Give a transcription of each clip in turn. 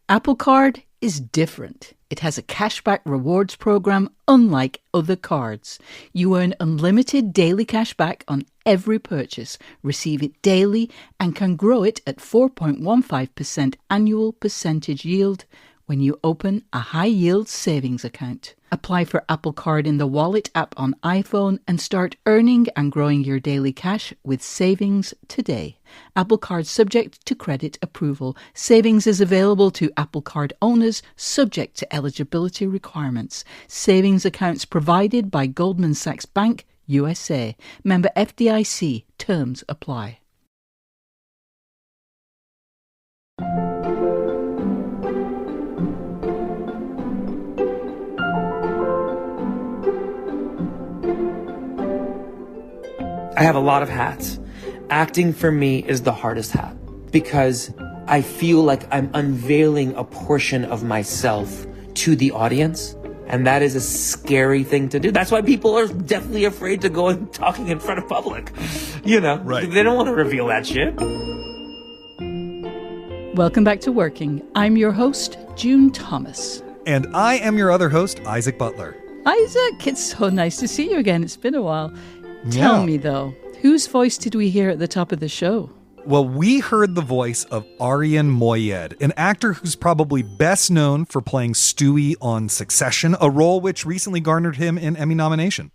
Apple Card is different. It has a cashback rewards program unlike other cards. You earn unlimited daily cashback on every purchase, receive it daily, and can grow it at 4.15% annual percentage yield when you open a high-yield savings account. Apply for Apple Card in the Wallet app on iPhone and start earning and growing your daily cash with savings today. Apple Card subject to credit approval. Savings is available to Apple Card owners subject to eligibility requirements. Savings accounts provided by Goldman Sachs Bank, USA. Member FDIC. Terms apply. I have a lot of hats. Acting for me is the hardest hat because I feel like I'm unveiling a portion of myself to the audience. And that is a scary thing to do. That's why people are definitely afraid to go and talking in front of public. You know, right. They don't want to reveal that shit. Welcome back to Working. I'm your host, June Thomas. And I am your other host, Isaac Butler. Isaac, it's so nice to see you again. It's been a while. Tell me, though, whose voice did we hear at the top of the show? Well, we heard the voice of Arian Moayed, an actor who's probably best known for playing Stewy on Succession, a role which recently garnered him an Emmy nomination.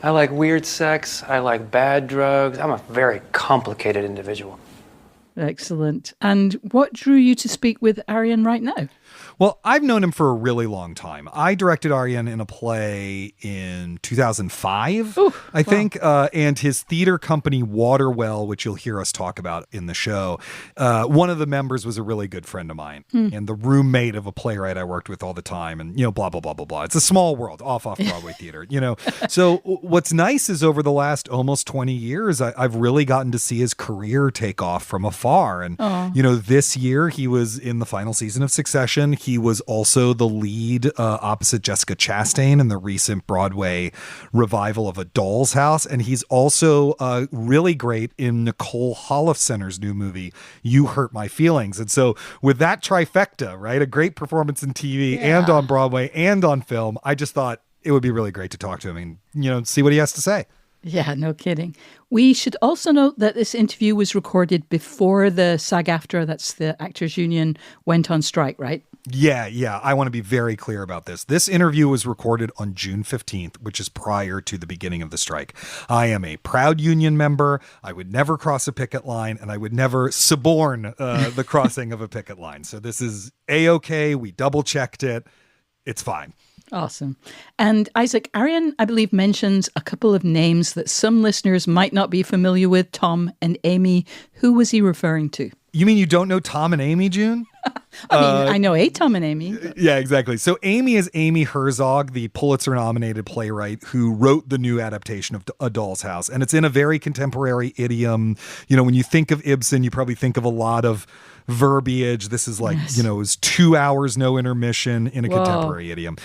I like weird sex. I like bad drugs. I'm a very complicated individual. Excellent. And what drew you to speak with Arian right now? Well, I've known him for a really long time. I directed Arian in a play in 2005, I think, and his theater company, Waterwell, which you'll hear us talk about in the show. One of the members was a really good friend of mine and the roommate of a playwright I worked with all the time. And, blah, blah, blah, blah, blah. It's a small world, off Broadway theater, So what's nice is over the last almost 20 years, I've really gotten to see his career take off from afar. And, this year he was in the final season of Succession. He was also the lead opposite Jessica Chastain in the recent Broadway revival of A Doll's House. And he's also really great in Nicole Holofcener's new movie, You Hurt My Feelings. And so with that trifecta, right, a great performance in TV and on Broadway and on film, I just thought it would be really great to talk to him and, see what he has to say. Yeah, no kidding. We should also note that this interview was recorded before the SAG-AFTRA, that's the Actors Union, went on strike, right? Yeah. I want to be very clear about this. This interview was recorded on June 15th, which is prior to the beginning of the strike. I am a proud union member. I would never cross a picket line, and I would never suborn the crossing of a picket line. So this is A-okay. We double-checked it. It's fine. Awesome. And Isaac, Arian, I believe, mentions a couple of names that some listeners might not be familiar with, Tom and Amy. Who was he referring to? You mean you don't know Tom and Amy, June? I know a Tom and Amy. Yeah, exactly. So Amy is Amy Herzog, the Pulitzer-nominated playwright who wrote the new adaptation of A Doll's House. And it's in a very contemporary idiom. When you think of Ibsen, you probably think of a lot of verbiage. This is like, it was 2 hours, no intermission in a contemporary idiom.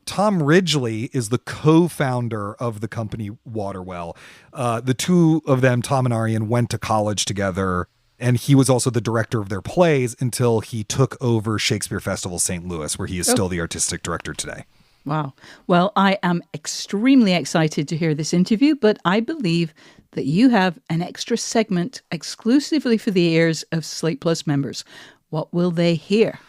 Tom Ridgely is the co-founder of the company Waterwell. The two of them, Tom and Arian, went to college together. And he was also the director of their plays until he took over Shakespeare Festival St. Louis, where he is still the artistic director today. Wow. Well, I am extremely excited to hear this interview, but I believe that you have an extra segment exclusively for the ears of Slate Plus members. What will they hear?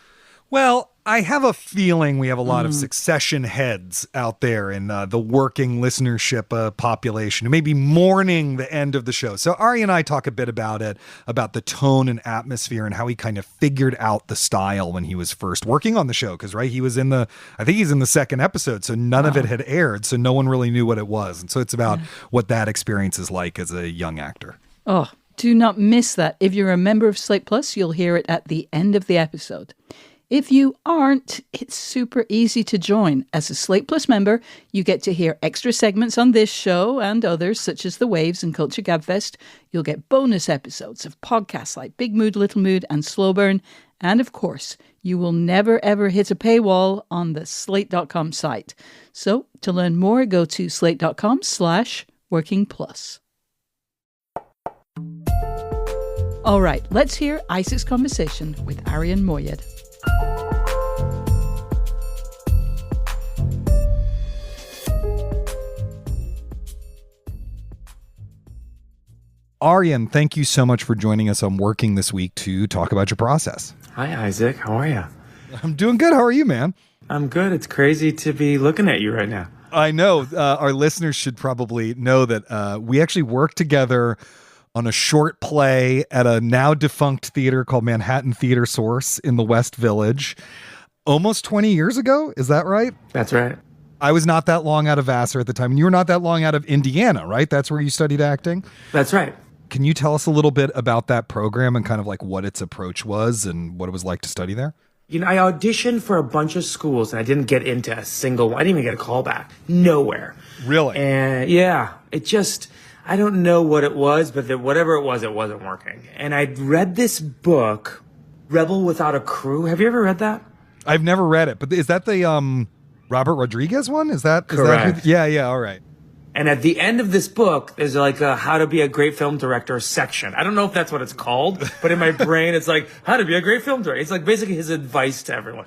Well, I have a feeling we have a lot of Succession heads out there in the working listenership population who may be mourning the end of the show. So Ari and I talk a bit about it, about the tone and atmosphere and how he kind of figured out the style when he was first working on the show. Because, right, he was I think he's in the second episode, so none of it had aired, so no one really knew what it was. And so it's about what that experience is like as a young actor. Oh, do not miss that. If you're a member of Slate Plus, you'll hear it at the end of the episode. If you aren't, it's super easy to join. As a Slate Plus member, you get to hear extra segments on this show and others such as The Waves and Culture Gabfest. You'll get bonus episodes of podcasts like Big Mood, Little Mood and Slow Burn. And of course, you will never ever hit a paywall on the slate.com site. So to learn more, go to slate.com/workingplus. All right, let's hear Isaac's conversation with Arian Moayed. Arian, thank you so much for joining us on Working this week to talk about your process. Hi, Isaac. How are you? I'm doing good. How are you, man? I'm good. It's crazy to be looking at you right now. I know. Our listeners should probably know that we actually worked together on a short play at a now defunct theater called Manhattan Theater Source in the West Village almost 20 years ago. Is that right? That's right. I was not that long out of Vassar at the time, and you were not that long out of Indiana, right? That's where you studied acting? That's right. Can you tell us a little bit about that program and kind of like what its approach was and what it was like to study there? You know, I auditioned for a bunch of schools and I didn't get into a single one. I didn't even get a call back. Nowhere. Really? And yeah, it just, I don't know what it was, but whatever it wasn't working. And I'd read this book, Rebel Without a Crew. Have you ever read that? I've never read it, but is that the Robert Rodriguez one? Is that correct? Yeah, all right. And at the end of this book, there's like a how to be a great film director section. I don't know if that's what it's called, but in my brain, it's like how to be a great film director. It's like basically his advice to everyone.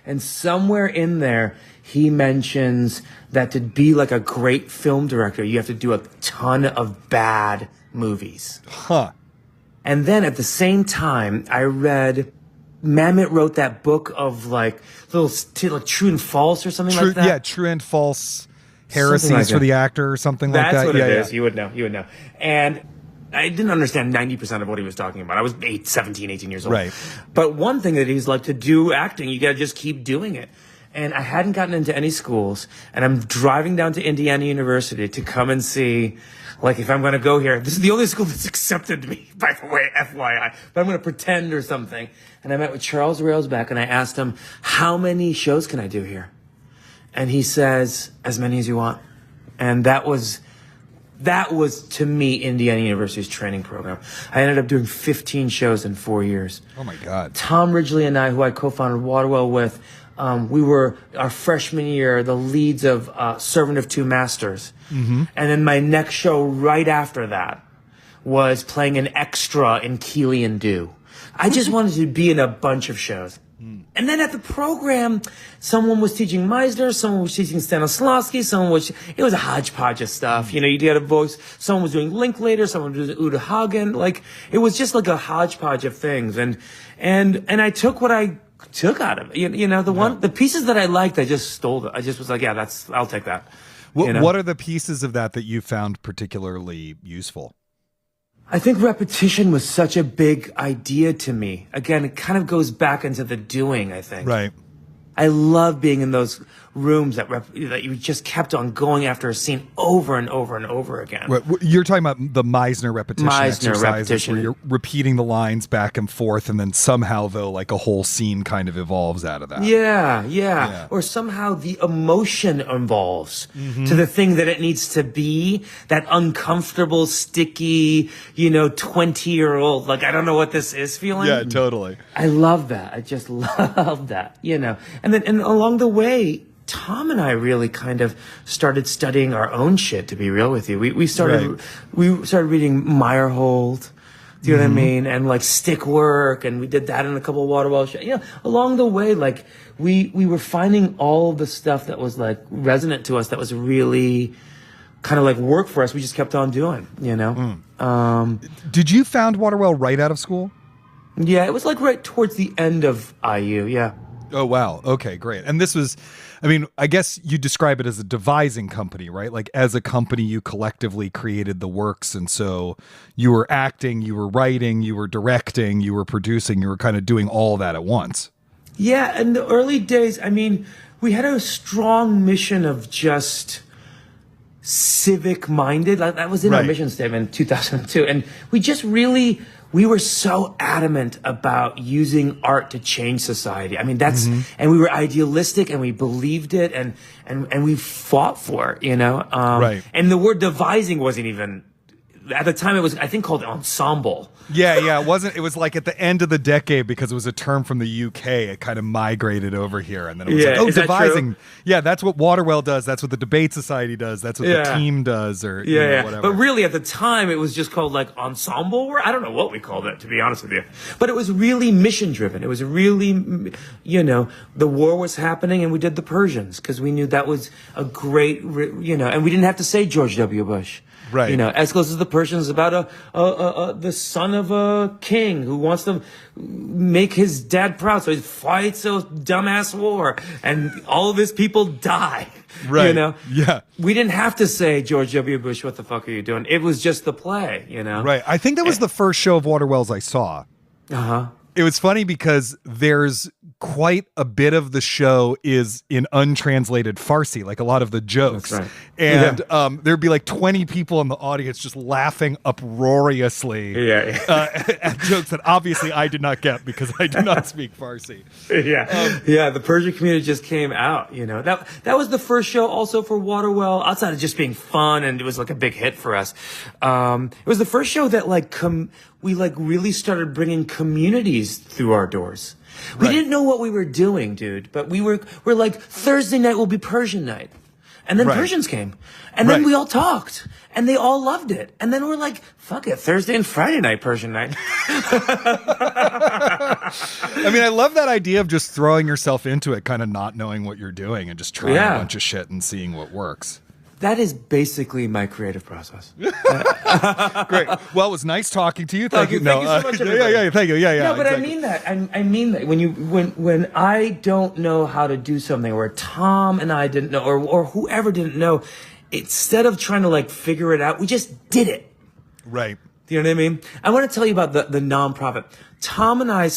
And somewhere in there, he mentions that to be like a great film director, you have to do a ton of bad movies. Huh. And then at the same time, I read Mamet wrote that book of like like True and False or something like that. Yeah, True and False Heresies like for the Actor or something like that. That's what it is. You would know. And I didn't understand 90% of what he was talking about. I was 17, 18 years old. Right. But one thing that he's like, to do acting, you got to just keep doing it. And I hadn't gotten into any schools, and I'm driving down to Indiana University to come and see, like, if I'm going to go here. This is the only school that's accepted me, by the way, FYI. But I'm going to pretend or something. And I met with Charles Railsback, and I asked him, how many shows can I do here? And he says, as many as you want. And that was to me Indiana University's training program. I ended up doing 15 shows in 4 years. Oh my God. Tom Ridgely and I, who I co-founded Waterwell with, we were our freshman year the leads of Servant of Two Masters. Mm-hmm. And then my next show right after that was playing an extra in Keely and Dew. I just wanted to be in a bunch of shows. And then at the program, someone was teaching Meisner, someone was teaching Stanislavski, it was a hodgepodge of stuff. You know, you had a voice, someone was doing Linklater, someone was doing Uta Hagen. Like, it was just like a hodgepodge of things. And I took what I took out of it. You know, the pieces that I liked, I just stole it. I just was like, yeah, I'll take that. What are the pieces of that you found particularly useful? I think repetition was such a big idea to me. Again, it kind of goes back into the doing, I think. Right. I love being in those rooms that you just kept on going after a scene over and over and over again. Right. You're talking about the Meisner repetition exercises where you're repeating the lines back and forth, and then somehow, though, like a whole scene kind of evolves out of that. Yeah. Or somehow the emotion evolves to the thing that it needs to be, that uncomfortable, sticky, 20-year-old, like, I don't know what this is feeling. Yeah, totally. I love that. I just love that, And along the way, Tom and I really kind of started studying our own shit, to be real with you. We started reading Meyerhold, do you know what I mean? And like stick work, and we did that in a couple of Waterwell shows. Along the way, like we were finding all of the stuff that was like resonant to us, that was really kind of like work for us. We just kept on doing, Did you found Waterwell right out of school? Yeah, it was like right towards the end of IU, yeah. Oh, wow. Okay, great. And this was, I guess you describe it as a devising company, right? Like as a company, you collectively created the works. And so you were acting, you were writing, you were directing, you were producing, you were kind of doing all that at once. Yeah, in the early days, we had a strong mission of just civic-minded. Like, that was in our mission statement in 2002. And we were so adamant about using art to change society. And we were idealistic, and we believed it, and we fought for it, And the word devising wasn't even, at the time it was, I think, called ensemble. Yeah. It was like at the end of the decade, because it was a term from the UK. It kind of migrated over here, and then it was devising. Yeah, that's what Waterwell does. That's what the Debate Society does. That's what the team does, or whatever. But really, at the time, it was just called like ensemble. I don't know what we called it, to be honest with you. But it was really mission driven. It was really, the war was happening, and we did the Persians because we knew that was a great, and we didn't have to say George W. Bush. Right. As close as the Persian's about the son of a king who wants to make his dad proud, so he fights a dumbass war, and all of his people die. Right. You know? Yeah. We didn't have to say, George W. Bush, what the fuck are you doing? It was just the play, you know? Right. I think that was the first show of Waterwell's I saw. Uh-huh. It was funny because there's quite a bit of the show is in untranslated Farsi, like a lot of the jokes. That's right. And there'd be like 20 people in the audience just laughing uproariously at jokes that obviously I did not get because I do not speak Farsi. The Persian community just came out, you know. That was the first show also for Waterwell, outside of just being fun, and it was like a big hit for us. It was the first show that we really started bringing communities through our doors. We didn't know what we were doing, dude, but we're like, Thursday night will be Persian night. And then Persians came. And then we all talked. And they all loved it. And then we're like, fuck it, Thursday and Friday night, Persian night. I mean, I love that idea of just throwing yourself into it, kind of not knowing what you're doing and just trying a bunch of shit and seeing what works. That is basically my creative process. Great. Well, it was nice talking to you. Thank you. Thank you so much, everybody. Thank you. Yeah. No, but exactly. I mean that. I mean that. When I don't know how to do something, or Tom and I didn't know, or whoever didn't know, instead of trying to figure it out, we just did it. Right. Do you know what I mean? I want to tell you about the nonprofit. Tom and I,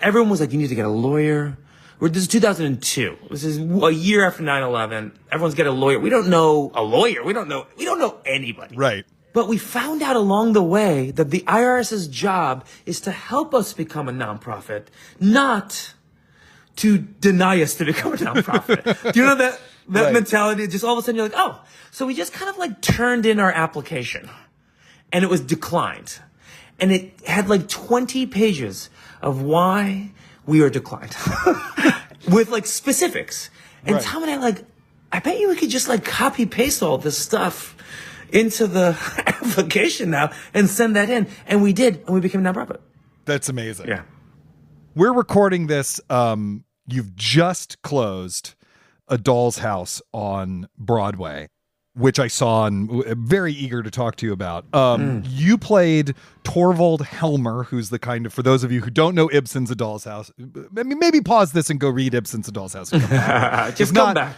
everyone was like, you need to get a lawyer. This is 2002. This is a year after 9/11. Everyone's got a lawyer. We don't know a lawyer. We don't know anybody. Right. But we found out along the way that the IRS's job is to help us become a nonprofit, not to deny us to become a nonprofit. Do you know that mentality? Just all of a sudden you're like, oh. So we just kind of turned in our application, and it was declined. And it had 20 pages of why we are declined with specifics. And Tom and I I bet you we could just copy paste all this stuff into the application now and send that in. And we did, and we became a nonprofit. That's amazing. Yeah. We're recording this. You've just closed A Doll's House on Broadway, which I saw and very eager to talk to you about. You played Torvald Helmer, who's the for those of you who don't know Ibsen's A Doll's House, I mean, maybe pause this and go read Ibsen's A Doll's House. Just come back.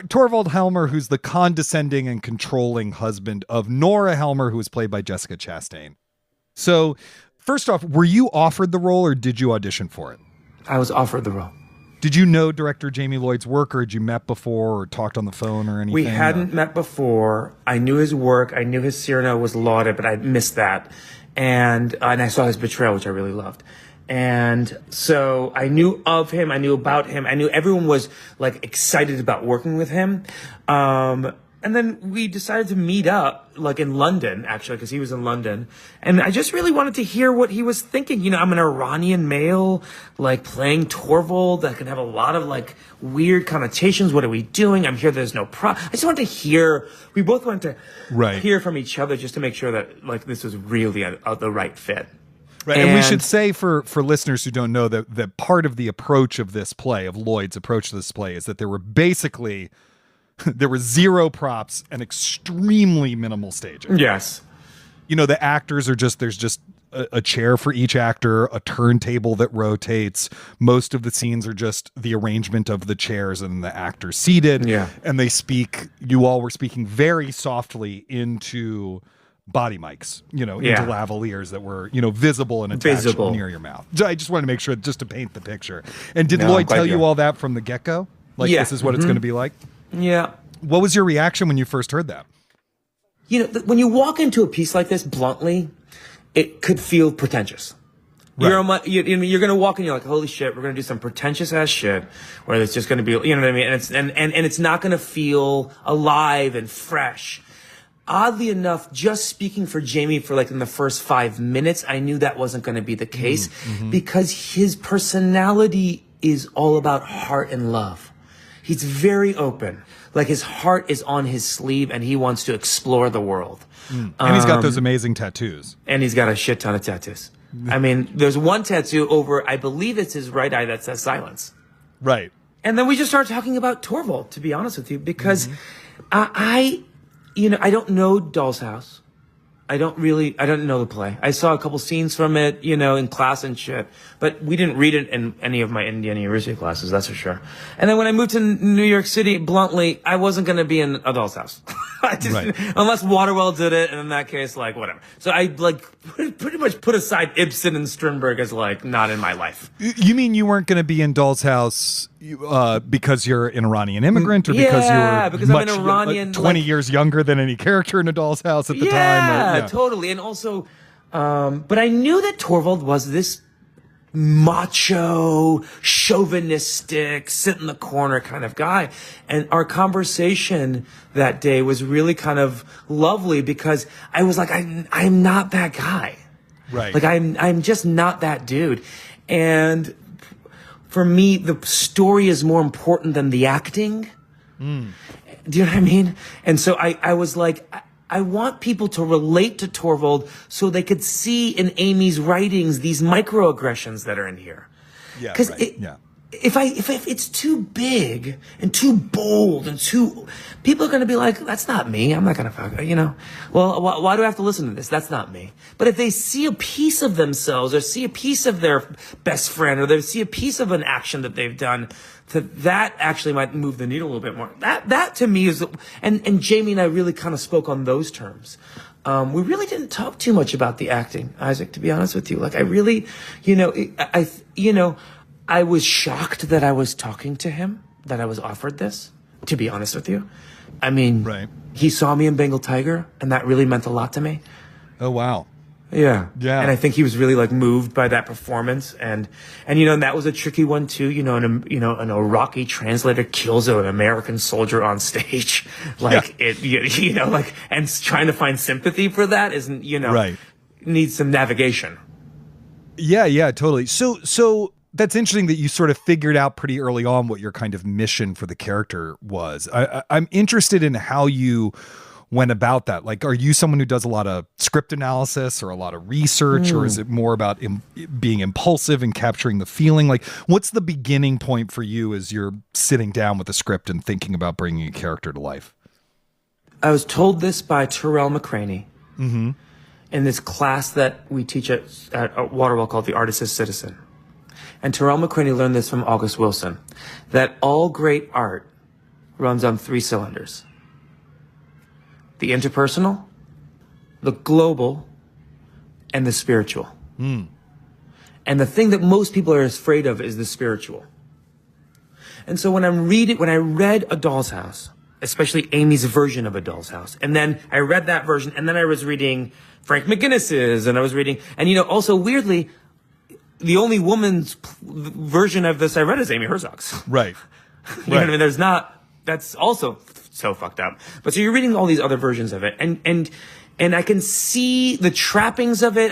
Torvald Helmer, who's the condescending and controlling husband of Nora Helmer, who was played by Jessica Chastain. So first off, were you offered the role or did you audition for it? I was offered the role. Did you know director Jamie Lloyd's work, or had you met before or talked on the phone or anything? We hadn't met before. I knew his work. I knew his Cyrano was lauded, but I missed that. And I saw his Betrayal, which I really loved. And so I knew of him. I knew about him. I knew everyone was excited about working with him. And then we decided to meet up, in London, actually, because he was in London. And I just really wanted to hear what he was thinking. I'm an Iranian male, playing Torvald. That can have a lot of, weird connotations. What are we doing? I'm here. There's no I just wanted to hear. We both wanted to hear from each other just to make sure that, this was really the right fit. Right. And we should say for listeners who don't know that part of the approach of this play, of Lloyd's approach to this play, is that there were zero props and extremely minimal staging. Yes. The actors are there's just a chair for each actor, a turntable that rotates. Most of the scenes are just the arrangement of the chairs and the actors seated. Yeah. And you all were speaking very softly into body mics, into lavaliers that were, visible and attached near your mouth. I just wanted to make sure, just to paint the picture. And did Lloyd tell you all that from the get-go? This is what it's going to be like? Yeah. What was your reaction when you first heard that? When you walk into a piece like this bluntly, it could feel pretentious. Right. You're going to walk in, you're like, holy shit, we're going to do some pretentious ass shit where it's just going to be, you know what I mean? And it's not going to feel alive and fresh. Oddly enough, just speaking for Jamie for in the first 5 minutes, I knew that wasn't going to be the case because his personality is all about heart and love. He's very open. His heart is on his sleeve and he wants to explore the world. And he's got those amazing tattoos. And he's got a shit ton of tattoos. I mean, there's one tattoo over, I believe it's his right eye that says silence. Right. And then we just started talking about Torvald, to be honest with you, because I don't know Doll's House. I don't know the play. I saw a couple scenes from it, in class and shit, but we didn't read it in any of my Indiana University classes, that's for sure. And then when I moved to New York City, bluntly, I wasn't going to be in a doll's house. Unless Waterwell did it, and in that case, whatever. So I, pretty much put aside Ibsen and Strindberg as, not in my life. You mean you weren't going to be in Doll's House because you're an Iranian immigrant, or because you were because I'm an Iranian, 20 years younger than any character in A Doll's House at the time? Yeah, totally. And also, but I knew that Torvald was this macho, chauvinistic, sit in the corner kind of guy. And our conversation that day was really kind of lovely because I was like, I'm not that guy. Right. I'm just not that dude. And for me, the story is more important than the acting. Do you know what I mean? And so I was like, I want people to relate to Torvald so they could see in Amy's writings these microaggressions that are in here. Yeah. Because yeah. If it's too big and too bold and too, people are going to be like, that's not me. I'm not going to fuck, Well, why do I have to listen to this? That's not me. But if they see a piece of themselves or see a piece of their best friend or they see a piece of an action that they've done, that actually might move the needle a little bit more. That to me is, and Jamie and I really kind of spoke on those terms. We really didn't talk too much about the acting, Isaac, to be honest with you. I really, I was shocked that I was talking to him, that I was offered this, to be honest with you. I mean, right. He saw me in Bengal Tiger, and that really meant a lot to me. Oh, wow. Yeah. Yeah. And I think he was really moved by that performance. And that was a tricky one too. An Iraqi translator kills an American soldier on stage. And trying to find sympathy for that isn't, right. Needs some navigation. Yeah, totally. So that's interesting that you sort of figured out pretty early on what your kind of mission for the character was. I'm interested in how you went about that. Are you someone who does a lot of script analysis or a lot of research, or is it more about being impulsive and capturing the feeling? What's the beginning point for you as you're sitting down with a script and thinking about bringing a character to life? I was told this by Terrell McCraney in this class that we teach at Waterwell called The Artist as Citizen. And Terrell McCraney learned this from August Wilson, that all great art runs on 3 cylinders. The interpersonal, the global, and the spiritual. And the thing that most people are afraid of is the spiritual. And so when I read A Doll's House, especially Amy's version of A Doll's House, and then I read that version, and then I was reading Frank McGinnis's, and I was reading, and also weirdly, the only woman's version of this I read is Amy Herzog's. Right. You know what I mean? That's also so fucked up. But so you're reading all these other versions of it, and I can see the trappings of it.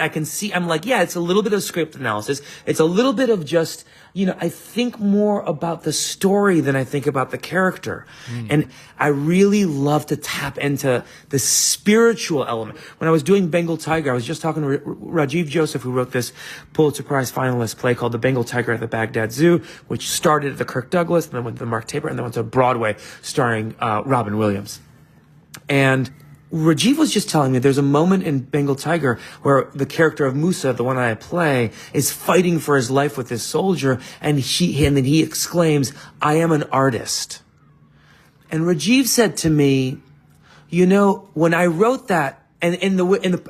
I'm like, yeah, it's a little bit of script analysis. It's a little bit of just, I think more about the story than I think about the character. And I really love to tap into the spiritual element. When I was doing Bengal Tiger, I was just talking to Rajiv Joseph, who wrote this Pulitzer Prize finalist play called The Bengal Tiger at the Baghdad Zoo, which started at the Kirk Douglas, and then went to the Mark Taper, and then went to Broadway, starring Robin Williams. And Rajiv was just telling me there's a moment in Bengal Tiger where the character of Musa, the one I play, is fighting for his life with this soldier, and then he exclaims, "I am an artist." And Rajiv said to me, when I wrote that, and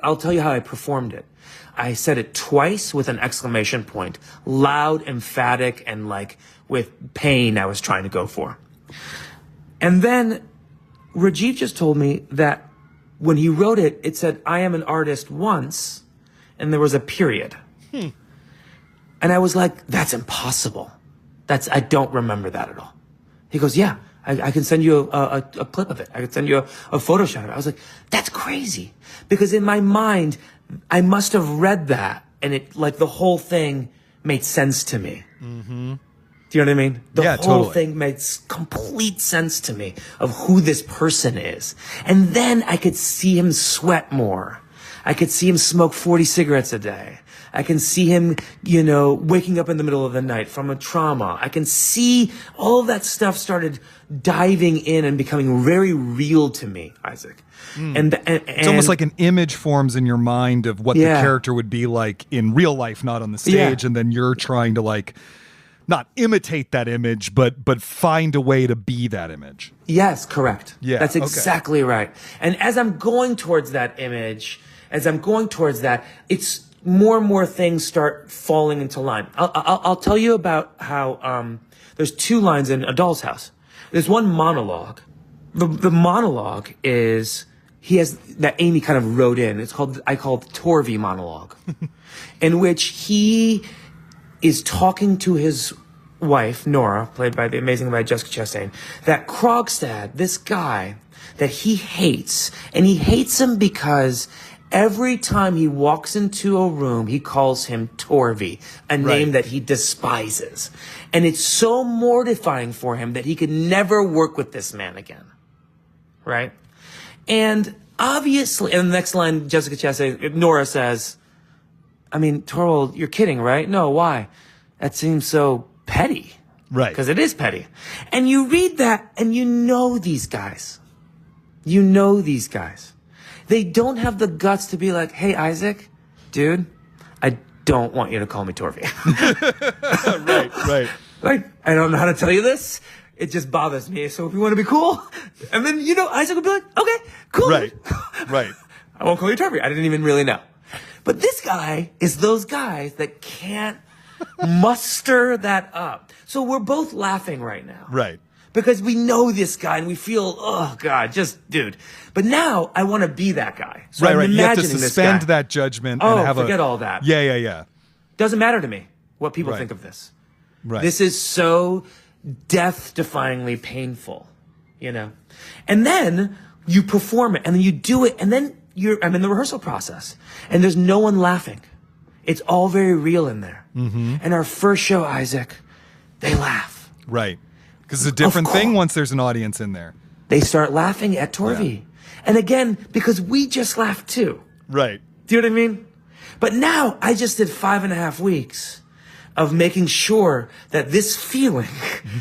I'll tell you how I performed it. I said it twice with an exclamation point, loud, emphatic, and with pain I was trying to go for. And then Rajiv just told me that when he wrote it, it said, "I am an artist" once, and there was a period. And I was like, that's impossible. I don't remember that at all. He goes, yeah, I can send you a clip of it. I can send you a photo shot of it. I was like, that's crazy. Because in my mind, I must have read that, and it, the whole thing made sense to me. Do you know what I mean? The whole thing made complete sense to me of who this person is. And then I could see him sweat more. I could see him smoke 40 cigarettes a day. I can see him, waking up in the middle of the night from a trauma. I can see all of that stuff started diving in and becoming very real to me, Isaac. And it's almost like an image forms in your mind of what the character would be like in real life, not on the stage. And then you're trying to like not imitate that image, but find a way to be that image. Yes, correct. Yeah, that's exactly right. And as I'm going towards that image, it's more and more things start falling into line. I'll tell you about how there's 2 lines in A Doll's House. There's one monologue. The monologue is that Amy kind of wrote in. I call it the Torvey monologue, in which he is talking to his wife, Nora, played by the amazing by Jessica Chastain, that Krogstad, this guy that he hates, and he hates him because every time he walks into a room, he calls him Torvey, a name that he despises. And it's so mortifying for him that he could never work with this man again. Right? And obviously, and the next line, Jessica Chastain, Nora says, I mean, Torvald, you're kidding, right? No, why? That seems so petty. Right. Because it is petty. And you read that and you know these guys. You know these guys. They don't have the guts to be like, hey, Isaac, dude, I don't want you to call me Torvey. Right. Like, I don't know how to tell you this. It just bothers me. So if you want to be cool, and then, Isaac would be like, okay, cool. Right. I won't call you Torvey. I didn't even really know. But this guy is those guys that can't muster that up. So we're both laughing right now. Right. Because we know this guy and we feel, oh God, dude. But now I want to be that guy. So I'm imagining You have to suspend this guy. that judgment and have forget all that. Yeah. Doesn't matter to me what people think of this. Right. This is so death-defyingly painful, And then you perform it and then you do it and then I'm in the rehearsal process and there's no one laughing. It's all very real in there. Mm-hmm. And our first show, Isaac, they laugh. Right. Because it's a different thing once there's an audience in there. They start laughing at Torvey. Yeah. And again, because we just laughed too. Right. Do you know what I mean? But now I just did 5.5 weeks of making sure that this feeling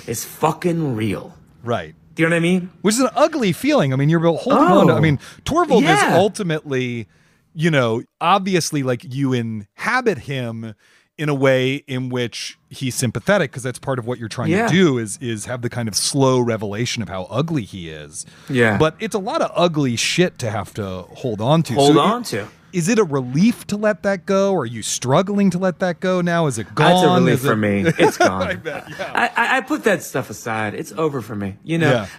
is fucking real. Right. Do you know what I mean? Which is an ugly feeling. I mean, you're holding on to, I mean, Torvald is ultimately, obviously like you inhabit him in a way in which he's sympathetic because that's part of what you're trying to do is have the kind of slow revelation of how ugly he is. Yeah. But it's a lot of ugly shit to have to hold on to. Is it a relief to let that go? Are you struggling to let that go now? Is it gone? It's a relief for me. It's gone. I bet, yeah. I put that stuff aside. It's over for me.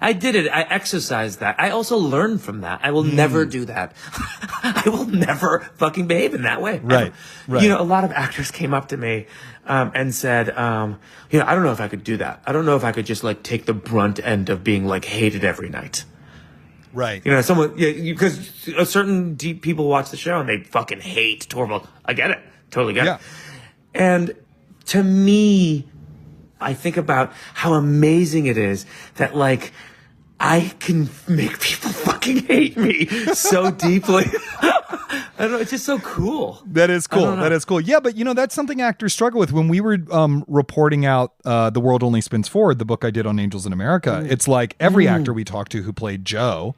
I did it. I exercised that. I also learned from that. I will never do that. I will never fucking behave in that way. Right. A lot of actors came up to me and said, I don't know if I could do that. I don't know if I could just like take the brunt end of being like hated every night. Right. Because certain deep people watch the show and they fucking hate Torvald. I get it. Totally get it. And to me, I think about how amazing it is that like I can make people fucking hate me so deeply. I don't know. It's just so cool. That is cool. That is cool. Yeah, but that's something actors struggle with. When we were reporting out The World Only Spins Forward, the book I did on Angels in America, it's like every actor we talked to who played Joe,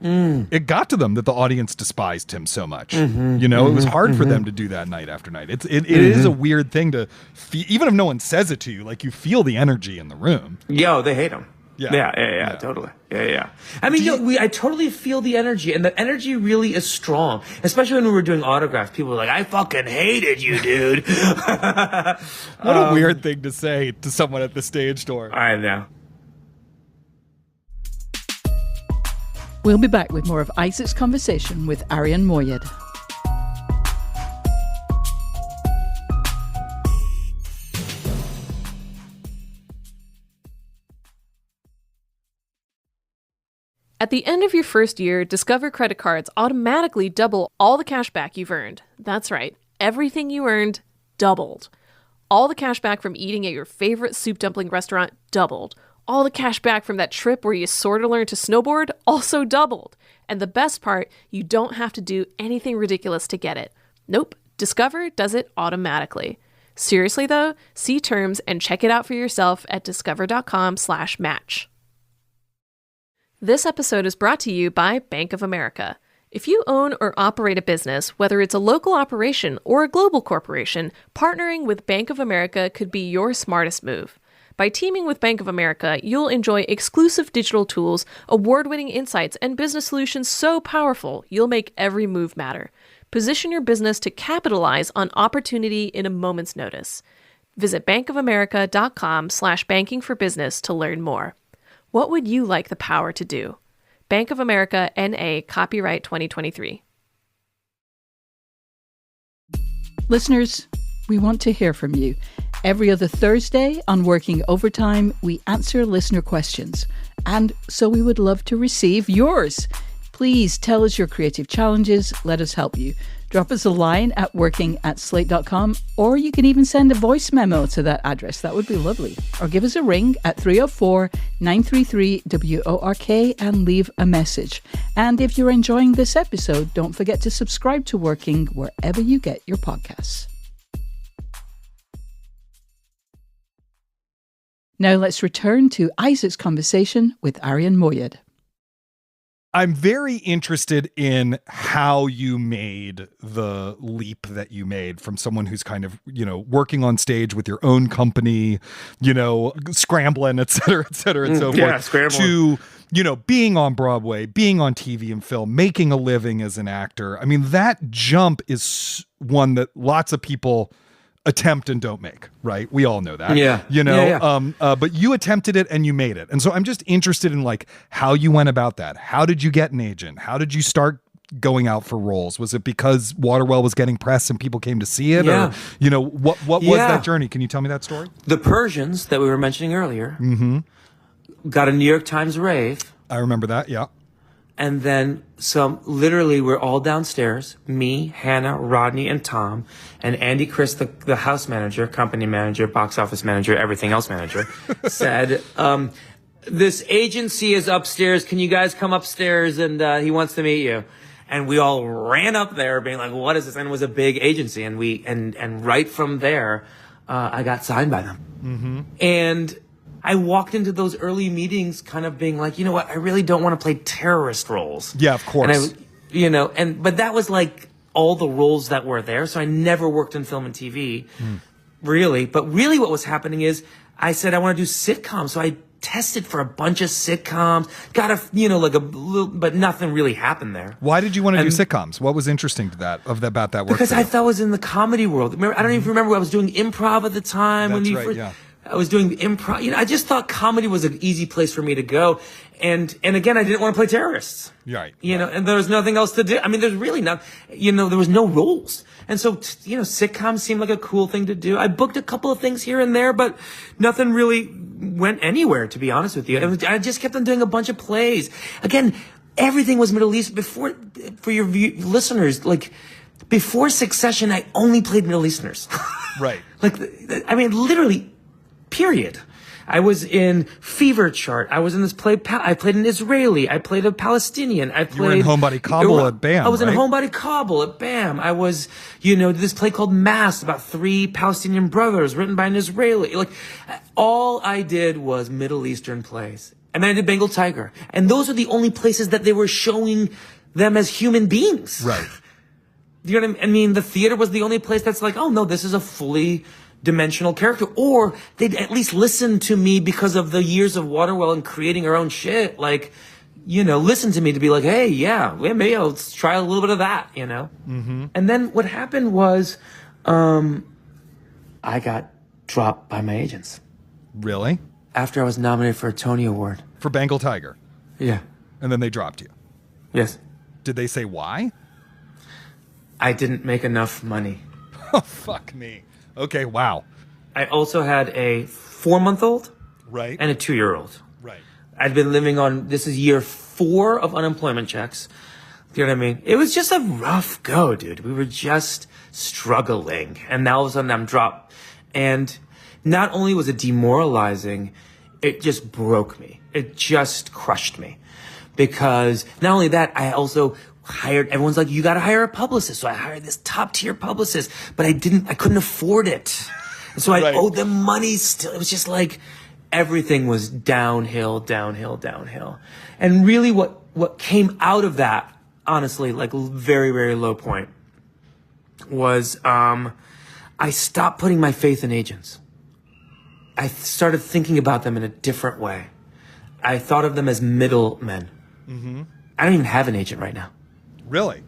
it got to them that the audience despised him so much. It was hard for them to do that night after night. It is a weird thing to feel, even if no one says it to you, like you feel the energy in the room. Yo, they hate him. Yeah, totally. Yeah. I mean, I totally feel the energy, and the energy really is strong. Especially when we were doing autographs, people were like, "I fucking hated you, dude." What a weird thing to say to someone at the stage door. I know. We'll be back with more of Isaac's conversation with Arian Moayed. At the end of your first year, Discover credit cards automatically double all the cash back you've earned. That's right. Everything you earned doubled. All the cash back from eating at your favorite soup dumpling restaurant doubled. All the cash back from that trip where you sort of learned to snowboard also doubled. And the best part, you don't have to do anything ridiculous to get it. Nope, Discover does it automatically. Seriously though, see terms and check it out for yourself at discover.com/match. This episode is brought to you by Bank of America. If you own or operate a business, whether it's a local operation or a global corporation, partnering with Bank of America could be your smartest move. By teaming with Bank of America, you'll enjoy exclusive digital tools, award-winning insights, and business solutions so powerful, you'll make every move matter. Position your business to capitalize on opportunity in a moment's notice. Visit bankofamerica.com/banking for business to learn more. What would you like the power to do? Bank of America, N.A., copyright 2023. Listeners, we want to hear from you. Every other Thursday on Working Overtime, we answer listener questions. And so we would love to receive yours. Please tell us your creative challenges. Let us help you. Drop us a line at working@slate.com, or you can even send a voice memo to that address. That would be lovely. Or give us a ring at 304-933-WORK and leave a message. And if you're enjoying this episode, don't forget to subscribe to Working wherever you get your podcasts. Now let's return to Isaac's conversation with Arian Moayed. I'm very interested in how you made the leap that you made from someone who's kind of, working on stage with your own company, scrambling, et cetera, and so forth, scrambling. to, being on Broadway, being on TV and film, making a living as an actor. I mean, that jump is one that lots of people attempt and don't make, right? We all know that. Yeah. But you attempted it and you made it. And so I'm just interested in how you went about that. How did you get an agent? How did you start going out for roles? Was it because Waterwell was getting press and people came to see it? Yeah. Or, what was that journey? Can you tell me that story? The Persians that we were mentioning earlier got a New York Times rave. I remember that. Yeah. And then literally we're all downstairs, me, Hannah, Rodney, and Tom, and Andy Chris, the house manager, company manager, box office manager, everything else manager, said, this agency is upstairs. Can you guys come upstairs? And he wants to meet you. And we all ran up there being like, what is this? And it was a big agency. And and right from there, I got signed by them. Mm-hmm. And I walked into those early meetings kind of being like, you know what, I really don't want to play terrorist roles. Yeah, of course. And but that was like all the roles that were there. So I never worked in film and TV, really. But really what was happening is I said I want to do sitcoms. So I tested for a bunch of sitcoms, got but nothing really happened there. Why did you want to do sitcoms? What was interesting to about that work? Because I thought I was in the comedy world. I don't even remember, I was doing improv at the time. I was doing improv. I just thought comedy was an easy place for me to go. And again, I didn't want to play terrorists. Right. And there was nothing else to do. I mean, there's really not, there was no roles. And so, sitcoms seemed like a cool thing to do. I booked a couple of things here and there, but nothing really went anywhere, to be honest with you. I just kept on doing a bunch of plays. Again, everything was Middle East for your listeners, before Succession, I only played Middle Easterners. Right. Literally, period. I was in Fever Chart. I was in this play. I played an Israeli. I played a Palestinian. You were in Homebody Kabul at BAM. I was in Homebody Kabul at BAM. I was, this play called Mass about 3 Palestinian brothers written by an Israeli. All I did was Middle Eastern plays. And then I did Bengal Tiger. And those are the only places that they were showing them as human beings. Right. You know what I mean? The theater was the only place that's like, oh no, this is a fully dimensional character. Or they'd at least listen to me because of the years of Waterwell and creating our own shit. Listen to me to be like, hey, yeah, maybe I'll try a little bit of that, Mm-hmm. And then what happened was, I got dropped by my agents. Really? After I was nominated for a Tony Award. For Bengal Tiger? Yeah. And then they dropped you? Yes. Did they say why? I didn't make enough money. Oh, fuck me. Okay, wow. I also had a 4-month-old. Right. And a 2-year-old. Right. I'd been living on, this is year 4 of unemployment checks. You know what I mean? It was just a rough go, dude. We were just struggling. And now all of a sudden I'm dropped. And not only was it demoralizing, it just broke me. It just crushed me. Because not only that, I also hired, everyone's like, you got to hire a publicist. So I hired this top tier publicist, but I couldn't afford it. And so I owed them money still. It was just like everything was downhill. And really what came out of that, honestly, like very, very low point was, I stopped putting my faith in agents. I started thinking about them in a different way. I thought of them as middlemen. Mm-hmm. I don't even have an agent right now. Really?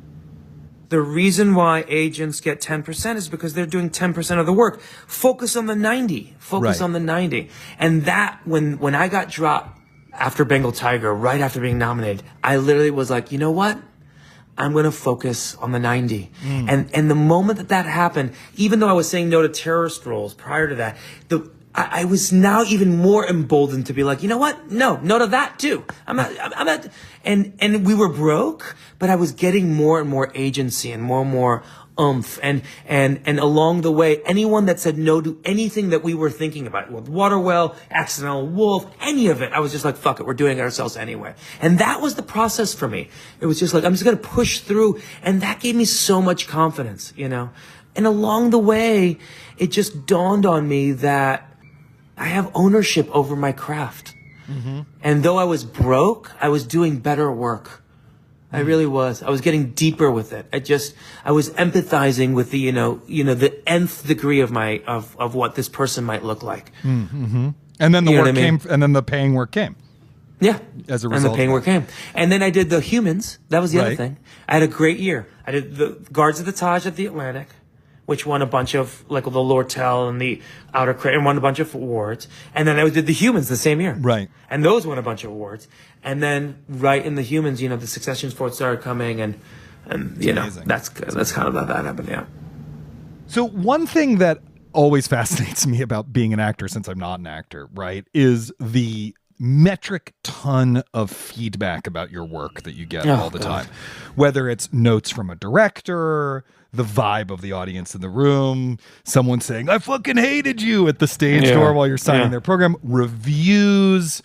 The reason why agents get 10% is because they're doing 10% of the work. Focus on the 90. Focus on the 90. And that, when I got dropped after Bengal Tiger, right after being nominated, I literally was like, you know what? I'm going to focus on the 90. And the moment that happened, even though I was saying no to terrorist roles prior to that, I was now even more emboldened to be like, you know what? No to that too. I'm not, and we were broke, but I was getting more and more agency and more oomph. And along the way, anyone that said no to anything that we were thinking about, with Waterwell, Accidental Wolf, any of it, I was just like, fuck it, we're doing it ourselves anyway. And that was the process for me. It was just like, I'm just going to push through. And that gave me so much confidence, you know? And along the way, it just dawned on me that I have ownership over my craft. Mm-hmm. And though I was broke, I was doing better work. I really was. I was getting deeper with it. I was empathizing with the, the nth degree of of what this person might look like. Mm-hmm. And then the work came, and then the paying work came. Yeah. As a result. And the paying work came. And then I did the Humans. That was the other thing. I had a great year. I did the Guards of the Taj at the Atlantic, which won a bunch of, like, the Lortel and the Outer Crate, and won a bunch of awards. And then I did the Humans the same year. Right. And those won a bunch of awards. And then right in the Humans, the Succession Sports started coming, and amazing. that's kind of how that happened, yeah. So one thing that always fascinates me about being an actor, since I'm not an actor, right, is the metric ton of feedback about your work that you get all the time. Whether it's notes from a director, the vibe of the audience in the room, someone saying, I fucking hated you at the stage door while you're signing their program, reviews,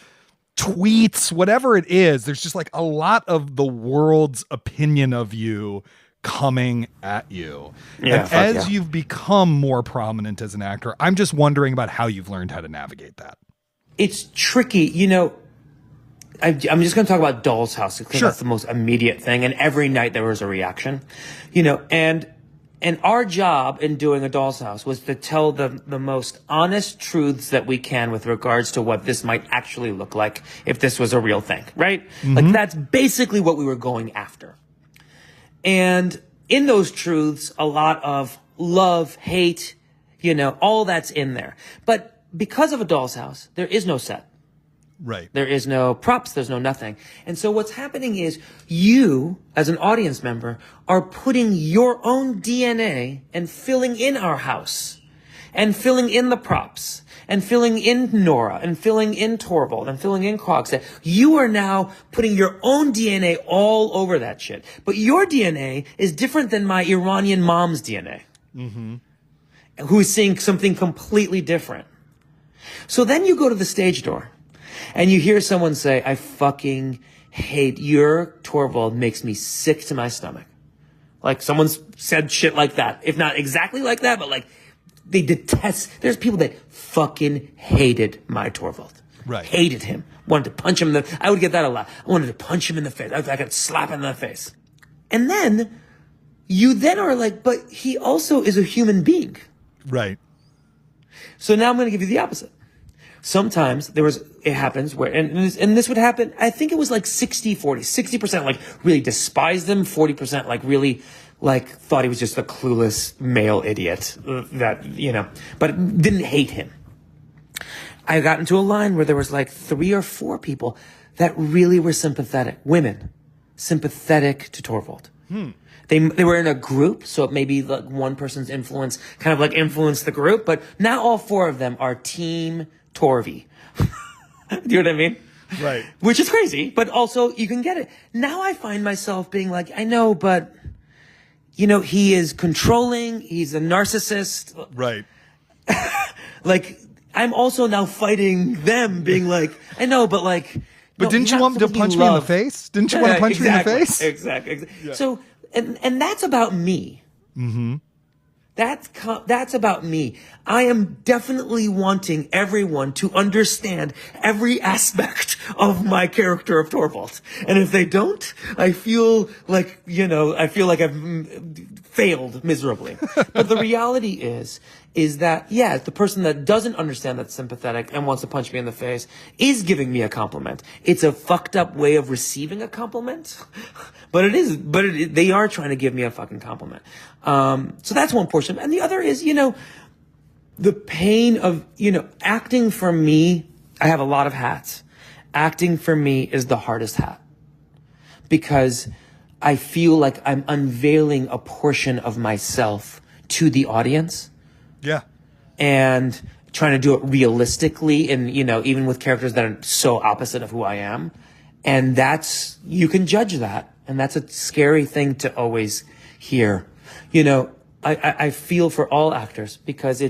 tweets, whatever it is. There's just like a lot of the world's opinion of you coming at you. Yeah, and as you've become more prominent as an actor, I'm just wondering about how you've learned how to navigate that. It's tricky. I'm just going to talk about Doll's House because that's the most immediate thing. And every night there was a reaction, and our job in doing a Doll's House was to tell the most honest truths that we can with regards to what this might actually look like if this was a real thing, right? Mm-hmm. Like that's basically what we were going after. And in those truths, a lot of love, hate, all that's in there. But because of a Doll's House, there is no set. Right. There is no props. There's no nothing. And so what's happening is you, as an audience member, are putting your own DNA and filling in our house and filling in the props and filling in Nora and filling in Torvald and filling in Krogstad. You are now putting your own DNA all over that shit. But your DNA is different than my Iranian mom's DNA, who is seeing something completely different. So then you go to the stage door and you hear someone say, I fucking hate your Torvald, makes me sick to my stomach. Like someone's said shit like that. If not exactly like that, but like they detest. There's people that fucking hated my Torvald. Right. Hated him. Wanted to punch him I would get that a lot. I wanted to punch him in the face. I could slap him in the face. And then you then are like, but he also is a human being. Right. So now I'm going to give you the opposite. Sometimes it happens where, and this would happen, I think it was like 60-40, 60% like really despised him, 40% like really like thought he was just a clueless male idiot but didn't hate him. I got into a line where there was like 3 or 4 people that really were sympathetic, women, sympathetic to Torvald. They were in a group, so maybe like one person's influence kind of like influenced the group, but now all 4 of them are team Torvy. Do you know what I mean? Right. Which is crazy, but also you can get it. Now I find myself being like, I know, but he is controlling. He's a narcissist. Right. Like I'm also now fighting them, being like, I know, but like. But no, didn't you want to punch me in the face? Didn't you want to punch me in the face? Exactly. Yeah. So, and that's about me. Mm-hmm. That's about me. I am definitely wanting everyone to understand every aspect of my character of Torvald. And if they don't, I feel like, I've failed miserably. But the reality is that, yeah, the person that doesn't understand that's sympathetic and wants to punch me in the face is giving me a compliment. It's a fucked up way of receiving a compliment, but they are trying to give me a fucking compliment. So that's one portion. And the other is, the pain of, acting for me. I have a lot of hats. Acting for me is the hardest hat because I feel like I'm unveiling a portion of myself to the audience. Yeah. And trying to do it realistically and, even with characters that are so opposite of who I am. And you can judge that. And that's a scary thing to always hear. I feel for all actors because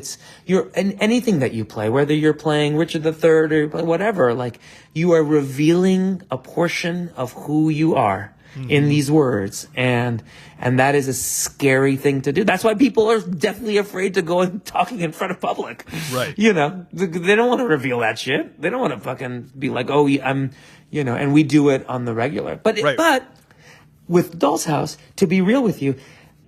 anything that you play, whether you're playing Richard III or whatever, like you are revealing a portion of who you are. Mm-hmm. In these words, and that is a scary thing to do. That's why people are definitely afraid to go and talking in front of public. Right. They don't want to reveal that shit. They don't want to fucking be like, oh, I'm, and we do it on the regular. But with Doll's House, to be real with you,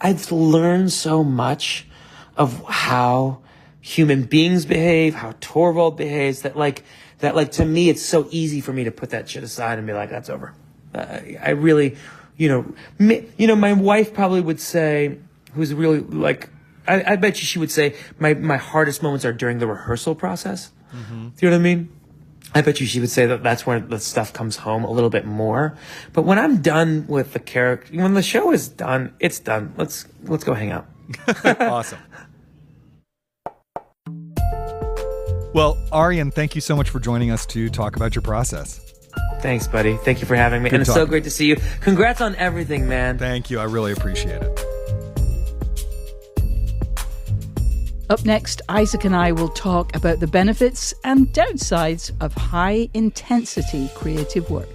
I've learned so much of how human beings behave, how Torvald behaves, that to me, it's so easy for me to put that shit aside and be like, that's over. I really, my wife probably would say, who's really like, I bet you she would say my hardest moments are during the rehearsal process. Mm-hmm. Do you know what I mean? I bet you she would say that's where the stuff comes home a little bit more. But when I'm done with the character, when the show is done, it's done. Let's go hang out. Awesome. Well, Arian, thank you so much for joining us to talk about your process. Thanks, buddy. Thank you for having me. Good and it's talking. so great to see you. Congrats on everything, man. Thank you. I really appreciate it. Up next, Isaac and I will talk about the benefits and downsides of high-intensity creative work.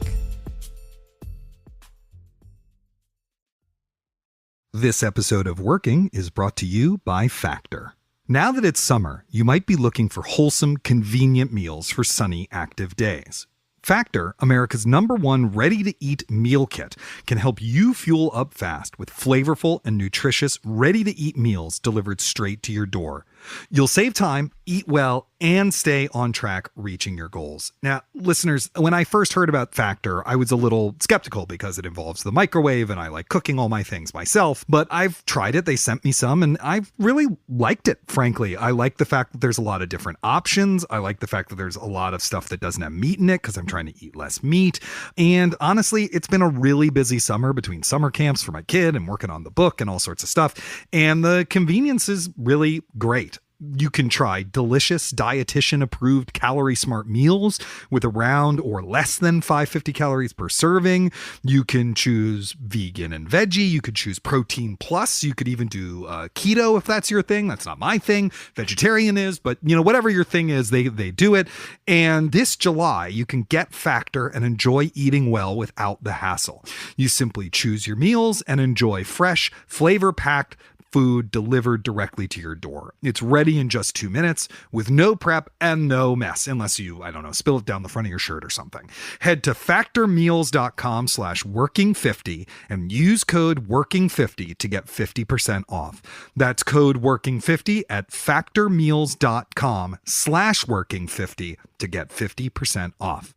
This episode of Working is brought to you by Factor. Now that it's summer, you might be looking for wholesome, convenient meals for sunny, active days. Factor, America's #1 ready-to-eat meal kit, can help you fuel up fast with flavorful and nutritious ready-to-eat meals delivered straight to your door. You'll save time, eat well, and stay on track reaching your goals. Now, listeners, when I first heard about Factor, I was a little skeptical because it involves the microwave and I like cooking all my things myself, but I've tried it. They sent me some and I've really liked it, frankly. I like the fact that there's a lot of different options. I like the fact that there's a lot of stuff that doesn't have meat in it because I'm trying to eat less meat. And honestly, it's been a really busy summer between summer camps for my kid and working on the book and all sorts of stuff. And the convenience is really great. You can try delicious dietitian approved calorie smart meals with around or less than 550 calories per serving. You can choose vegan and veggie. You could choose protein plus. You could even do keto if that's your thing. That's not my thing. Vegetarian is, but whatever your thing is, they do it. And this July, you can get Factor and enjoy eating well without the hassle. You simply choose your meals and enjoy fresh, flavor-packed food delivered directly to your door. It's ready in just 2 minutes with no prep and no mess, unless you, spill it down the front of your shirt or something. Head to factormeals.com/working50 and use code working50 to get 50% off. That's code working50 at factormeals.com/working50 to get 50% off.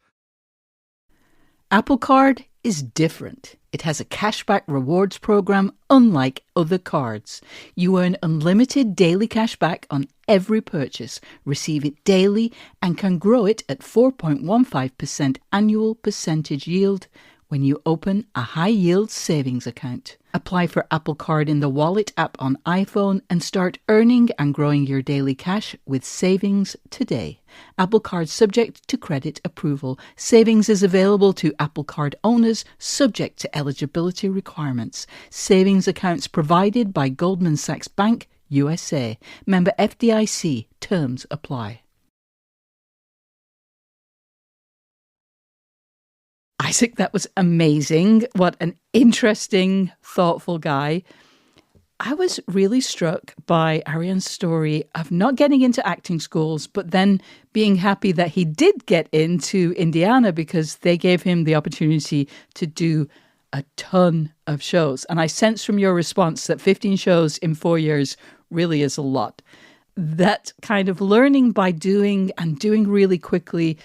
Apple Card is different. It has a cashback rewards program unlike other cards. You earn unlimited daily cashback on every purchase, receive it daily, and can grow it at 4.15% annual percentage yield when you open a high-yield savings account. Apply for Apple Card in the Wallet app on iPhone and start earning and growing your daily cash with savings today. Apple Card subject to credit approval. Savings is available to Apple Card owners subject to eligibility requirements. Savings accounts provided by Goldman Sachs Bank, USA. Member FDIC. Terms apply. Isaac, that was amazing. What an interesting, thoughtful guy. I was really struck by Arian's story of not getting into acting schools, but then being happy that he did get into Indiana because they gave him the opportunity to do a ton of shows. And I sense from your response that 15 shows in 4 years really is a lot. That kind of learning by doing and doing really quickly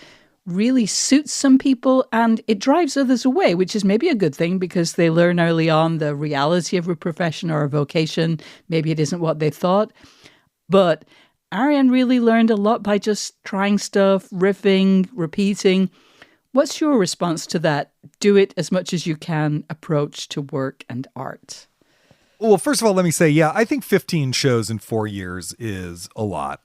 really suits some people, and it drives others away, which is maybe a good thing because they learn early on the reality of a profession or a vocation. Maybe it isn't what they thought. But Arian really learned a lot by just trying stuff, riffing, repeating. What's your response to that? Do it as much as you can approach to work and art. Well, first of all, let me say, I think 15 shows in 4 years is a lot.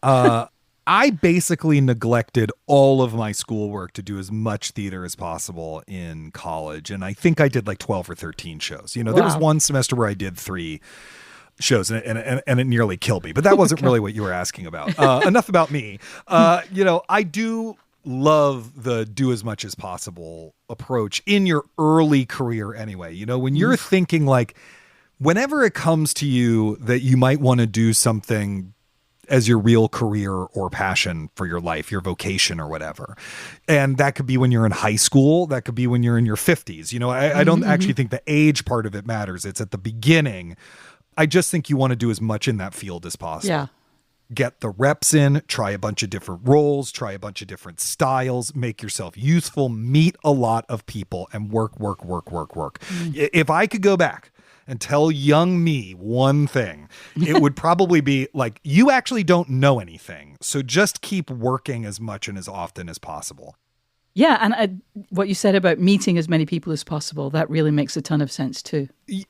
I basically neglected all of my schoolwork to do as much theater as possible in college. And I think I did like 12 or 13 shows. There was one semester where I did 3 shows and it nearly killed me. But that wasn't really what you were asking about. Enough about me. I do love the do as much as possible approach in your early career anyway. When you're thinking like, whenever it comes to you that you might want to do something as your real career or passion for your life, your vocation or whatever. And that could be when you're in high school. That could be when you're in your 50s. I don't actually think the age part of it matters. It's at the beginning. I just think you want to do as much in that field as possible. Yeah. Get the reps in, try a bunch of different roles, try a bunch of different styles, make yourself useful, meet a lot of people and work. If I could go back and tell young me one thing, it would probably be like, you actually don't know anything. So just keep working as much and as often as possible. Yeah, and what you said about meeting as many people as possible, that really makes a ton of sense too.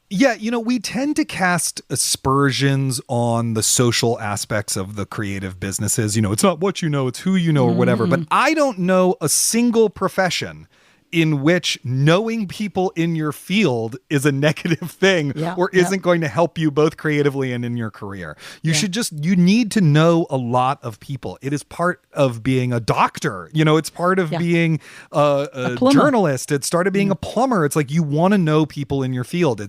Yeah, we tend to cast aspersions on the social aspects of the creative businesses. It's not what you know, it's who you know or whatever. But I don't know a single profession in which knowing people in your field is a negative thing or isn't going to help you both creatively and in your career. You need to know a lot of people. It is part of being a doctor. It's part of being a journalist. It's part of being a plumber. It's like you want to know people in your field.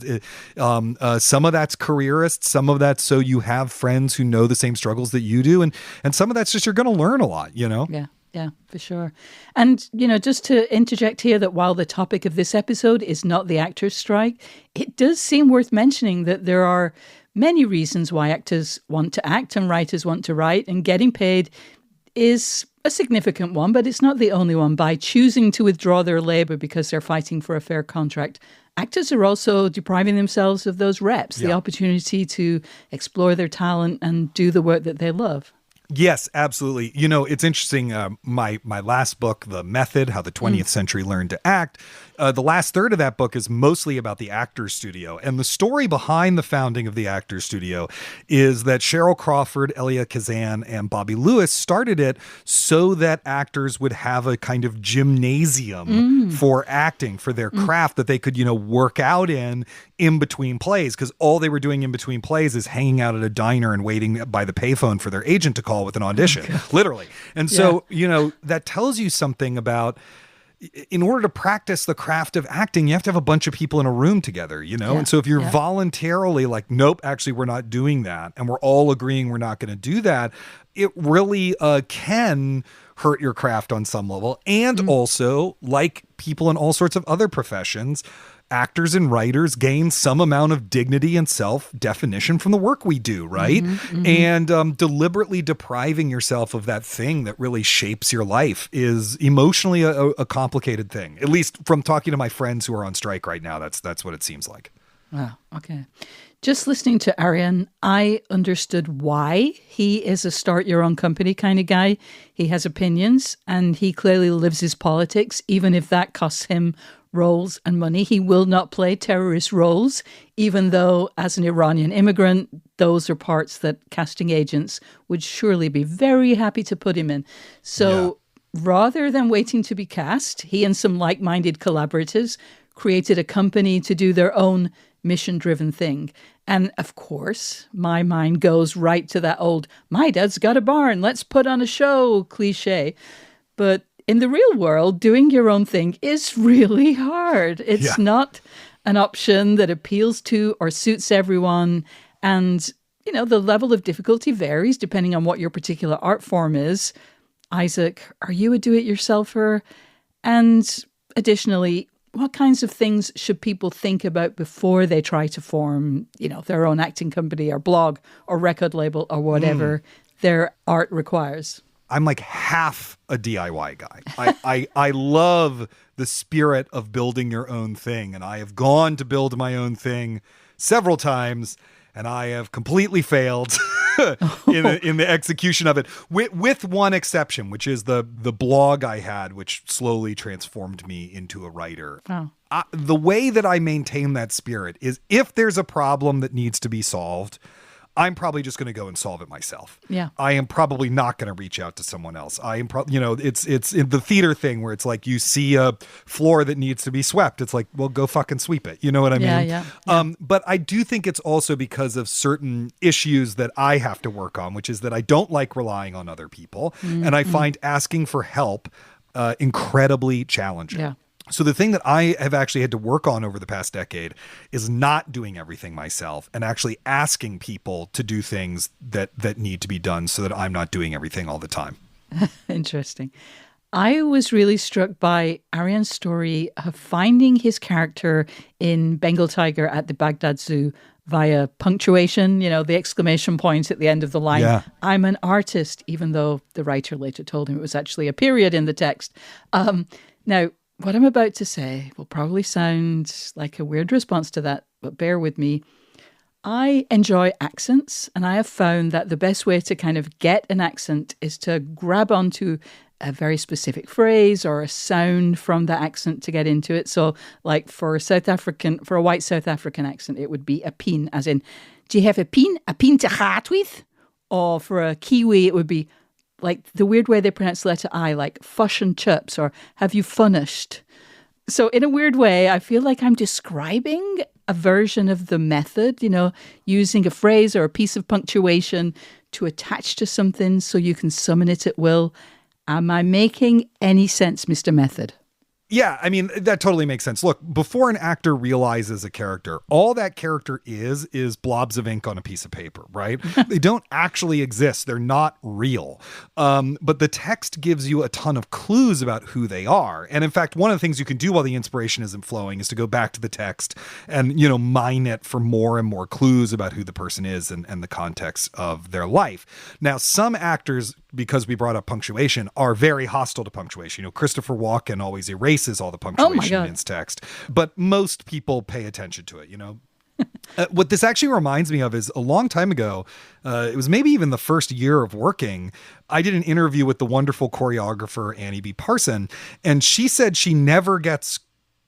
Some of that's careerists. Some of that's so you have friends who know the same struggles that you do. And some of that's just you're going to learn a lot, Yeah. Yeah, for sure. And, just to interject here that while the topic of this episode is not the actors' strike, it does seem worth mentioning that there are many reasons why actors want to act and writers want to write, and getting paid is a significant one, but it's not the only one. By choosing to withdraw their labor because they're fighting for a fair contract, actors are also depriving themselves of those reps, the opportunity to explore their talent and do the work that they love. Yes, absolutely. It's interesting. My last book, The Method, How the 20th Century Learned to Act, the last third of that book is mostly about the Actors Studio. And the story behind the founding of the Actors Studio is that Cheryl Crawford, Elia Kazan, and Bobby Lewis started it so that actors would have a kind of gymnasium for acting, for their craft that they could, work out in between plays. Because all they were doing in between plays is hanging out at a diner and waiting by the payphone for their agent to call with an audition, literally. And so, that tells you something about, in order to practice the craft of acting, you have to have a bunch of people in a room together, And so if you're voluntarily like, nope, actually, we're not doing that, and we're all agreeing we're not going to do that, it really can hurt your craft on some level. And also, like people in all sorts of other professions, actors and writers gain some amount of dignity and self-definition from the work we do, right? And deliberately depriving yourself of that thing that really shapes your life is emotionally a complicated thing. At least from talking to my friends who are on strike right now, that's what it seems like. Wow, okay. Just listening to Arian, I understood why he is a start-your-own-company kind of guy. He has opinions, and he clearly lives his politics, even if that costs him roles and money. He will not play terrorist roles, even though as an Iranian immigrant, those are parts that casting agents would surely be very happy to put him in. So rather than waiting to be cast, he and some like-minded collaborators created a company to do their own mission-driven thing. And of course, my mind goes right to that old, my dad's got a barn, let's put on a show cliche. But in the real world, doing your own thing is really hard. It's not an option that appeals to or suits everyone. And, you know, the level of difficulty varies depending on what your particular art form is. Isaac, are you a do-it-yourselfer? And additionally, what kinds of things should people think about before they try to form, you know, their own acting company or blog or record label or whatever their art requires? I'm like half a DIY guy. I love the spirit of building your own thing. And I have gone to build my own thing several times, and I have completely failed in the execution of it, with one exception, which is the blog I had, which slowly transformed me into a writer. Oh. The way that I maintain that spirit is if there's a problem that needs to be solved, I'm probably just going to go and solve it myself. Yeah. I am probably not going to reach out to someone else. I am probably, it's in the theater thing where it's like you see a floor that needs to be swept. It's like, well, go fucking sweep it. You know what I mean? Yeah. But I do think it's also because of certain issues that I have to work on, which is that I don't like relying on other people. And I find asking for help incredibly challenging. Yeah. So the thing that I have actually had to work on over the past decade is not doing everything myself and actually asking people to do things that need to be done so that I'm not doing everything all the time. Interesting. I was really struck by Arian's story of finding his character in Bengal Tiger at the Baghdad Zoo via punctuation, you know, the exclamation point at the end of the line. Yeah. I'm an artist, even though the writer later told him it was actually a period in the text. Now, what I'm about to say will probably sound like a weird response to that, but bear with me. I enjoy accents, and I have found that the best way to kind of get an accent is to grab onto a very specific phrase or a sound from the accent to get into it. So like for a white South African accent, it would be a pin, as in, do you have a pin to heart with? Or for a Kiwi, it would be like the weird way they pronounce the letter I, like fush and chips, or have you funished? So in a weird way, I feel like I'm describing a version of the method, you know, using a phrase or a piece of punctuation to attach to something so you can summon it at will. Am I making any sense, Mr. Method? Yeah, I mean, that totally makes sense. Look, before an actor realizes a character, all that character is blobs of ink on a piece of paper, right? They don't actually exist. They're not real. But the text gives you a ton of clues about who they are. And in fact, one of the things you can do while the inspiration isn't flowing is to go back to the text and, you know, mine it for more and more clues about who the person is and the context of their life. Now, some actors, because we brought up punctuation, are very hostile to punctuation. You know, Christopher Walken always erases all the punctuation in his text, but most people pay attention to it, you know. What this actually reminds me of is a long time ago, it was maybe even the first year of working, I did an interview with the wonderful choreographer Annie B. Parson, and she said she never gets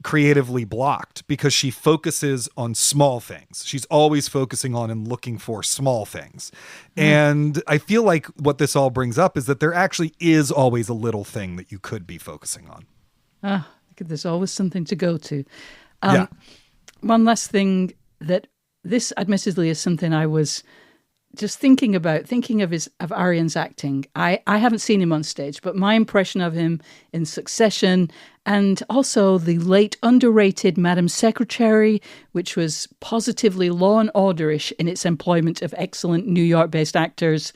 creatively blocked because she focuses on small things. She's always focusing on and looking for small things. And I feel like what this all brings up is that there actually is always a little thing that you could be focusing on. There's always something to go to. Yeah. One last thing, that this admittedly is something I was just thinking of Arian's acting. I haven't seen him on stage, but my impression of him in Succession and also the late underrated Madam Secretary, which was positively Law and Order-ish in its employment of excellent New York-based actors,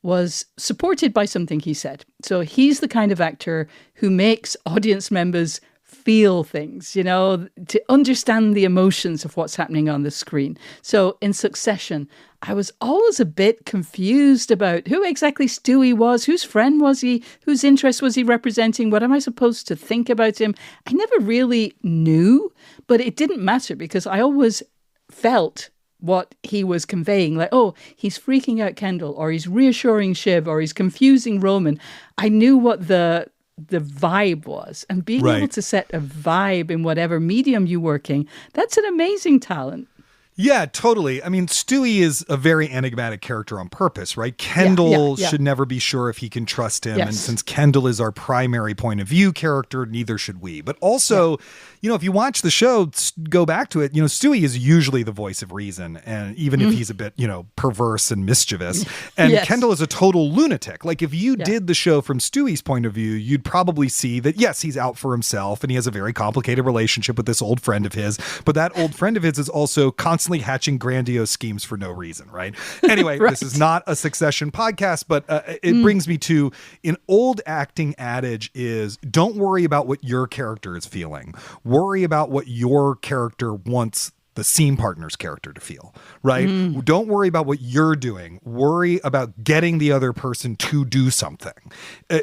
was supported by something he said. So he's the kind of actor who makes audience members feel things, you know, to understand the emotions of what's happening on the screen. So in Succession, I was always a bit confused about who exactly Stewy was, whose friend was he, whose interest was he representing, what am I supposed to think about him? I never really knew, but it didn't matter because I always felt what he was conveying, like, oh, he's freaking out Kendall, or he's reassuring Shiv, or he's confusing Roman. I knew what the vibe was, and being able to set a vibe in whatever medium you're working, that's an amazing talent. Yeah, totally. I mean, Stewy is a very enigmatic character on purpose, right? Kendall should never be sure if he can trust him. Yes. And since Kendall is our primary point of view character, neither should we. But also, if you watch the show, go back to it, Stewy is usually the voice of reason. And even if he's a bit, perverse and mischievous. And Kendall is a total lunatic. Like if you did the show from Stewy's point of view, you'd probably see that, yes, he's out for himself and he has a very complicated relationship with this old friend of his. But that old friend of his is also constantly hatching grandiose schemes for no reason, right? Anyway, This is not a Succession podcast, but it brings me to an old acting adage is don't worry about what your character is feeling. Worry about what your character wants the scene partner's character to feel, right? Don't worry about what you're doing. Worry about getting the other person to do something.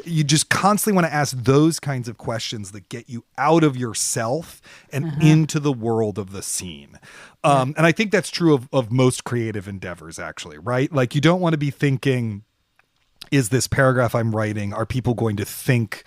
You just constantly want to ask those kinds of questions that get you out of yourself and into the world of the scene. And I think that's true of most creative endeavors, actually, right? Like you don't want to be thinking, is this paragraph I'm writing, are people going to think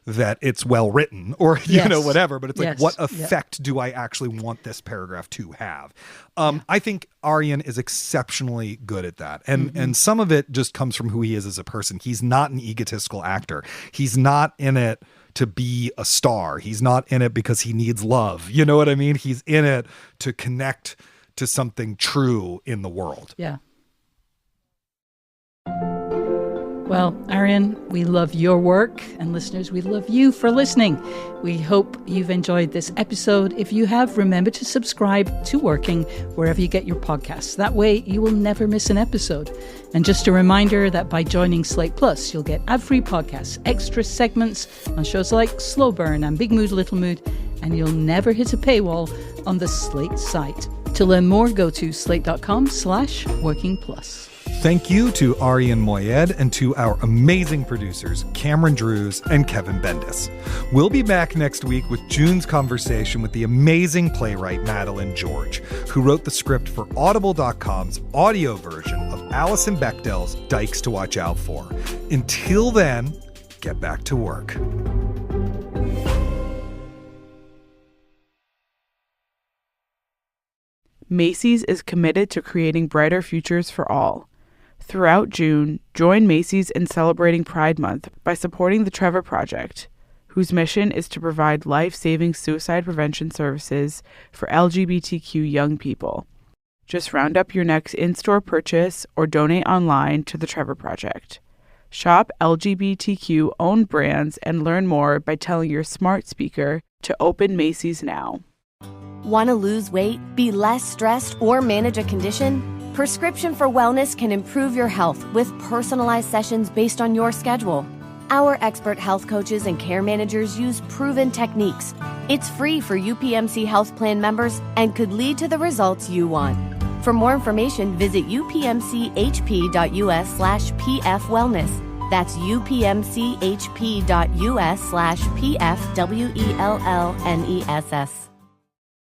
that it's well written or, whatever, but it's like, what effect do I actually want this paragraph to have? I think Arian is exceptionally good at that. And some of it just comes from who he is as a person. He's not an egotistical actor. He's not in it to be a star. He's not in it because he needs love. You know what I mean? He's in it to connect to something true in the world. Yeah. Well, Arian, we love your work, and listeners, we love you for listening. We hope you've enjoyed this episode. If you have, remember to subscribe to Working wherever you get your podcasts. That way, you will never miss an episode. And just a reminder that by joining Slate Plus, you'll get ad-free podcasts, extra segments on shows like Slow Burn and Big Mood, Little Mood, and you'll never hit a paywall on the Slate site. To learn more, go to slate.com/workingplus. Thank you to Arian Moayed and to our amazing producers, Cameron Drews and Kevin Bendis. We'll be back next week with June's conversation with the amazing playwright Madeline George, who wrote the script for Audible.com's audio version of Alison Bechdel's Dykes to Watch Out For. Until then, get back to work. Macy's is committed to creating brighter futures for all. Throughout June, join Macy's in celebrating Pride Month by supporting the Trevor Project, whose mission is to provide life-saving suicide prevention services for LGBTQ young people. Just round up your next in-store purchase or donate online to the Trevor Project. Shop LGBTQ-owned brands and learn more by telling your smart speaker to open Macy's now. Want to lose weight, be less stressed, or manage a condition? Prescription for Wellness can improve your health with personalized sessions based on your schedule. Our expert health coaches and care managers use proven techniques. It's free for UPMC Health Plan members and could lead to the results you want. For more information, visit upmchp.us/pfwellness. That's upmchp.us/pfwellness.